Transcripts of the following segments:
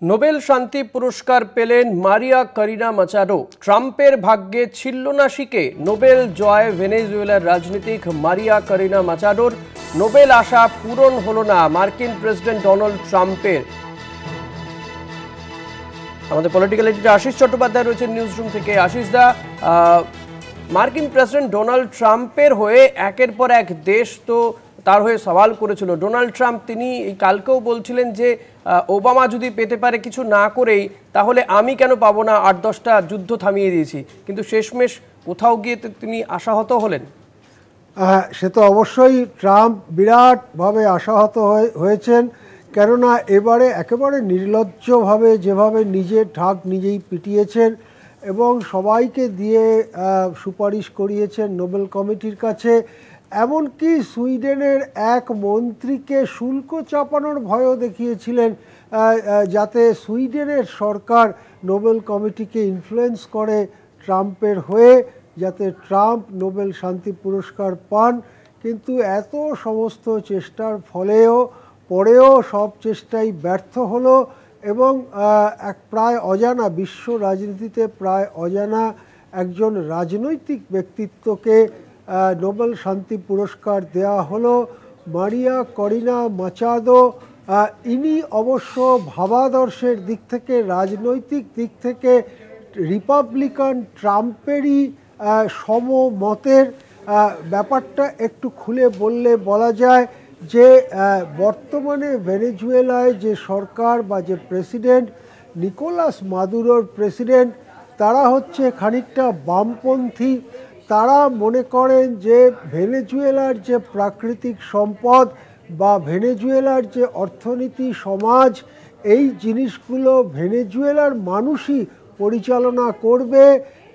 Nobel শান্তি পুরস্কার পেলেন মারিয়া করিনা মাচাডো। ট্রাম্পের ভাগ্যে ছিল না শিকে নোবেল জয় ভেনেজুয়েলার রাজনীতিক মারিয়া করিনা মাচাডোর। নোবেল আশা পূরণ হলো না মার্কিন প্রেসিডেন্ট ডোনাল্ড ট্রাম্পের। আমাদের পলিটিক্যাল এডিটর আশিস চট্টোপাধ্যায় রয়েছেন নিউজ রুম থেকে। আশিস দা, মার্কিন প্রেসিডেন্ট ডোনাল্ড ট্রাম্পের হয়ে একের পর এক দেশ তো তার হয়ে সওয়াল করেছিল। ডোনাল্ড ট্রাম্প তিনি কালকেও বলছিলেন যে ওবামা যদি পেতে পারে কিছু না করেই, তাহলে আমি কেন পাবো না, 8-10টা যুদ্ধ থামিয়ে দিয়েছি। কিন্তু শেষমেশ কোথাও গিয়ে তিনি আশাহত হলেন। সে তো অবশ্যই ট্রাম্প বিরাটভাবে আশাহত হয়েছেন, কেননা এবারে একেবারে নির্লজ্জভাবে যেভাবে নিজের ঢাক নিজেই পিটিয়েছেন এবং সবাইকে দিয়ে সুপারিশ করিয়েছেন নোবেল কমিটির কাছে। এমনকি সুইডেনের এক মন্ত্রীকে শুল্ক চাপানোর ভয়ও দেখিয়েছিলেন, যাতে সুইডেনের সরকার নোবেল কমিটিকে ইনফ্লুয়েন্স করে ট্রাম্পের হয়ে, যাতে ট্রাম্প নোবেল শান্তি পুরস্কার পান। কিন্তু এত সমস্ত চেষ্টার পরেও সব চেষ্টাই ব্যর্থ হলো এবং এক প্রায় অজানা, বিশ্ব রাজনীতিতে প্রায় অজানা একজন রাজনৈতিক ব্যক্তিত্বকে নোবেল শান্তি পুরস্কার দেওয়া হলো, মারিয়া করিনা মাচাডো। ইনি অবশ্য ভাবাদর্শের দিক থেকে, রাজনৈতিক দিক থেকে রিপাবলিকান ট্রাম্পেরই সমমতের। ব্যাপারটা একটু খুলে বললে বলা যায় যে বর্তমানে ভেনেজুয়েলায় যে সরকার বা যে প্রেসিডেন্ট নিকোলাস মাদুরোর প্রেসিডেন্ট, তারা হচ্ছে খানিকটা বামপন্থী। তারা মনে করেন যে ভেনেজুয়েলার যে প্রাকৃতিক সম্পদ বা ভেনেজুয়েলার যে অর্থনীতি, সমাজ, এই জিনিসগুলো ভেনেজুয়েলার মানুষই পরিচালনা করবে।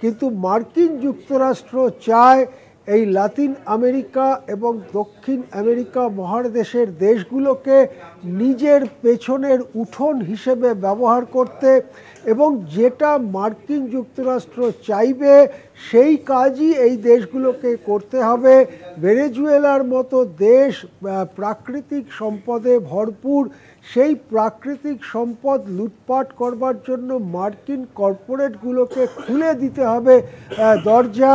কিন্তু মার্কিন যুক্তরাষ্ট্র চায় এই লাতিন আমেরিকা এবং দক্ষিণ আমেরিকা মহাদেশের দেশগুলোকে নিজের পেছনের উঠোন হিসেবে ব্যবহার করতে, এবং যেটা মার্কিন যুক্তরাষ্ট্র চাইবে সেই কাজই এই দেশগুলোকে করতে হবে। ভেনেজুয়েলার মতো দেশ প্রাকৃতিক সম্পদে ভরপুর, সেই প্রাকৃতিক সম্পদ লুটপাট করবার জন্য মার্কিন কর্পোরেটগুলোকে খুলে দিতে হবে দরজা।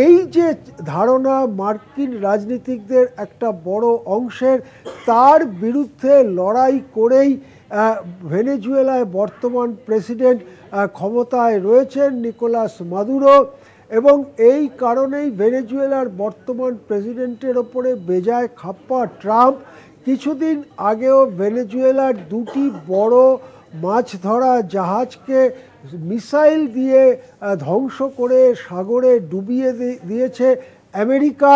এই যে ধারণা মার্কিন রাজনীতিকদের একটা বড় অংশের, তার বিরুদ্ধে লড়াই করেই ভেনেজুয়েলায় বর্তমান প্রেসিডেন্ট ক্ষমতায় রয়েছেন নিকোলাস মাদুরো, এবং এই কারণেই ভেনেজুয়েলার বর্তমান প্রেসিডেন্টের ওপরে বেজায় খাপ্পা ট্রাম্প। কিছুদিন আগেও ভেনেজুয়েলার দুটি বড় মাছ ধরা জাহাজকে মিসাইল দিয়ে ধ্বংস করে সাগরে ডুবিয়ে দিয়েছে আমেরিকা,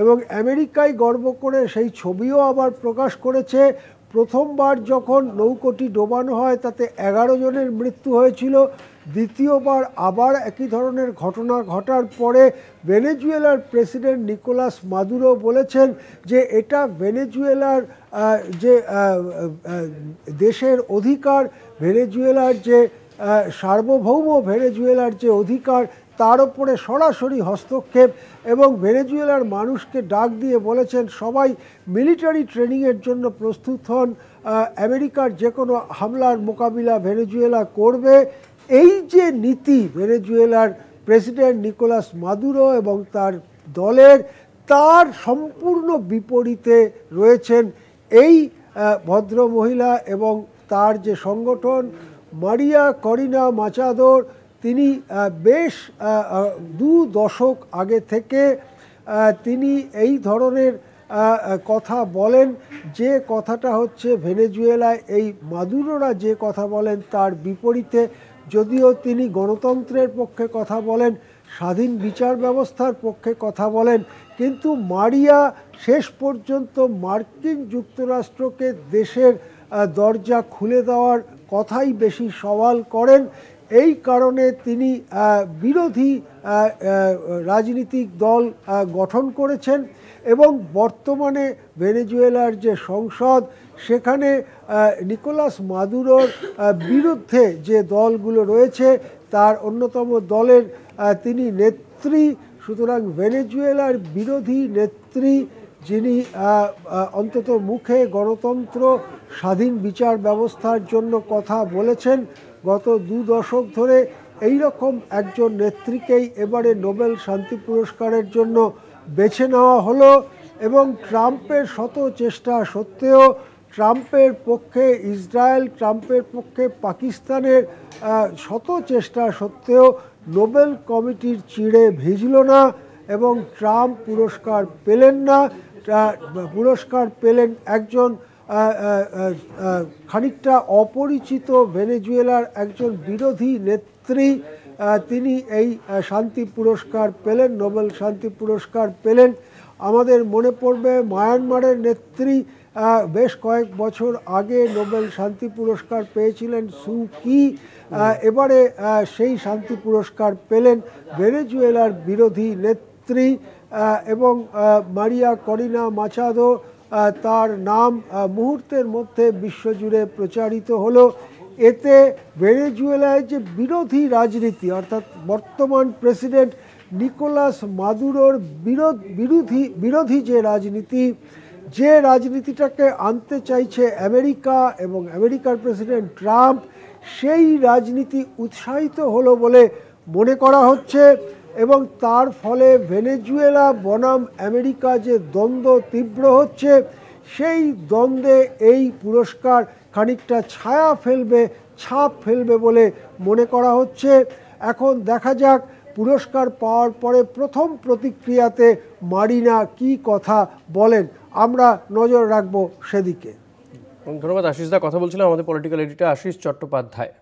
এবং আমেরিকায় গর্ব করে সেই ছবিও আবার প্রকাশ করেছে। প্রথমবার যখন নৌকোটি ডোবানো হয় তাতে 11 জনের মৃত্যু হয়েছিল। দ্বিতীয়বার আবার একই ধরনের ঘটনা ঘটার পরে ভেনেজুয়েলার প্রেসিডেন্ট নিকোলাস মাদুরো বলেছেন যে এটা ভেনেজুয়েলার যে দেশের অধিকার, ভেনেজুয়েলার যে সার্বভৌম ভেনেজুয়েলার যে অধিকার, তার উপরে সরাসরি হস্তক্ষেপ, এবং ভেনেজুয়েলার মানুষকে ডাক দিয়ে বলেছেন সবাই মিলিটারি ট্রেনিংয়ের জন্য প্রস্তুত হন, আমেরিকার যে কোনো হামলার মোকাবিলা ভেনেজুয়েলা করবে। এই যে নীতি ভেনেজুয়েলার প্রেসিডেন্ট নিকোলাস মাদুরো এবং তার দলের, তার সম্পূর্ণ বিপরীতে রয়েছেন এই ভদ্রমহিলা এবং তার যে সংগঠন মারিয়া করিনা মাচাডোর। তিনি বেশ 2 দশক আগে থেকে তিনি এই ধরনের কথা বলেন, যে কথাটা হচ্ছে ভেনেজুয়েলায় এই মাদুরোরা যে কথা বলেন তার বিপরীতে। যদিও তিনি গণতন্ত্রের পক্ষে কথা বলেন, স্বাধীন বিচার ব্যবস্থার পক্ষে কথা বলেন, কিন্তু মারিয়া শেষ পর্যন্ত মার্কিন যুক্তরাষ্ট্রকে দেশের দরজা খুলে দেওয়ার কথাই বেশি সওয়াল করেন। এই কারণে তিনি বিরোধী রাজনৈতিক দল গঠন করেছেন, এবং বর্তমানে ভেনেজুয়েলার যে সংসদ, সেখানে নিকোলাস মাদুরোর বিরুদ্ধে যে দলগুলো রয়েছে তার অন্যতম দলের তিনি নেত্রী। সুতরাং ভেনেজুয়েলার বিরোধী নেত্রী, যিনি অন্তত মুখে গণতন্ত্র স্বাধীন বিচার ব্যবস্থার জন্য কথা বলেছেন। গত 2 দশক ধরে এই রকম একজন নেত্রীকেই এবারে নোবেল শান্তি পুরস্কারের জন্য বেছে নেওয়া হলো এবং ট্রাম্পের শত চেষ্টা সত্ত্বেও, ট্রাম্পের পক্ষে ইসরায়েল, ট্রাম্পের পক্ষে পাকিস্তানের শত চেষ্টা সত্ত্বেও নোবেল কমিটির চিড়ে ভিজল না এবং ট্রাম্প পুরস্কার পেলেন না। পুরস্কার পেলেন একজন খানিকটা অপরিচিত ভেনেজুয়েলার একজন বিরোধী নেত্রী। তিনি এই শান্তি পুরস্কার পেলেন, নোবেল শান্তি পুরস্কার পেলেন। আমাদের মনে পড়বে মায়ানমারের নেত্রী বেশ কয়েক বছর আগে নোবেল শান্তি পুরস্কার পেয়েছিলেন সু কি। এবারে সেই শান্তি পুরস্কার পেলেন ভেনেজুয়েলার বিরোধী নেত্রী এবং মারিয়া করিনা মাচাদো। তার নাম মুহূর্তের মধ্যে বিশ্বজুড়ে প্রচারিত হলো। এতে ভেনেজুয়েলায় যে বিরোধী রাজনীতি, অর্থাৎ বর্তমান প্রেসিডেন্ট নিকোলাস মাদুরোর বিরোধী যে রাজনীতিটাকে আনতে চাইছে আমেরিকা এবং আমেরিকার প্রেসিডেন্ট ট্রাম্প, সেই রাজনীতি উৎসাহিত হলো বলে মনে করা হচ্ছে এবং তার ফলে ভেনেজুয়েলা বনাম আমেরিকা যে দ্বন্দ্ব তীব্র হচ্ছে, সেই দ্বন্দ্বে এই পুরস্কার খানিকটা ছাপ ফেলবে বলে মনে করা হচ্ছে। এখন দেখা যাক পুরস্কার পাওয়ার পরে প্রথম প্রতিক্রিয়াতে মারিনা কি কথা বলেন, আমরা নজর রাখবো সেদিকে। ধন্যবাদ আশিস দা। কথা বলছিলাম আমাদের পলিটিক্যাল এডিটর আশিস চট্টোপাধ্যায়।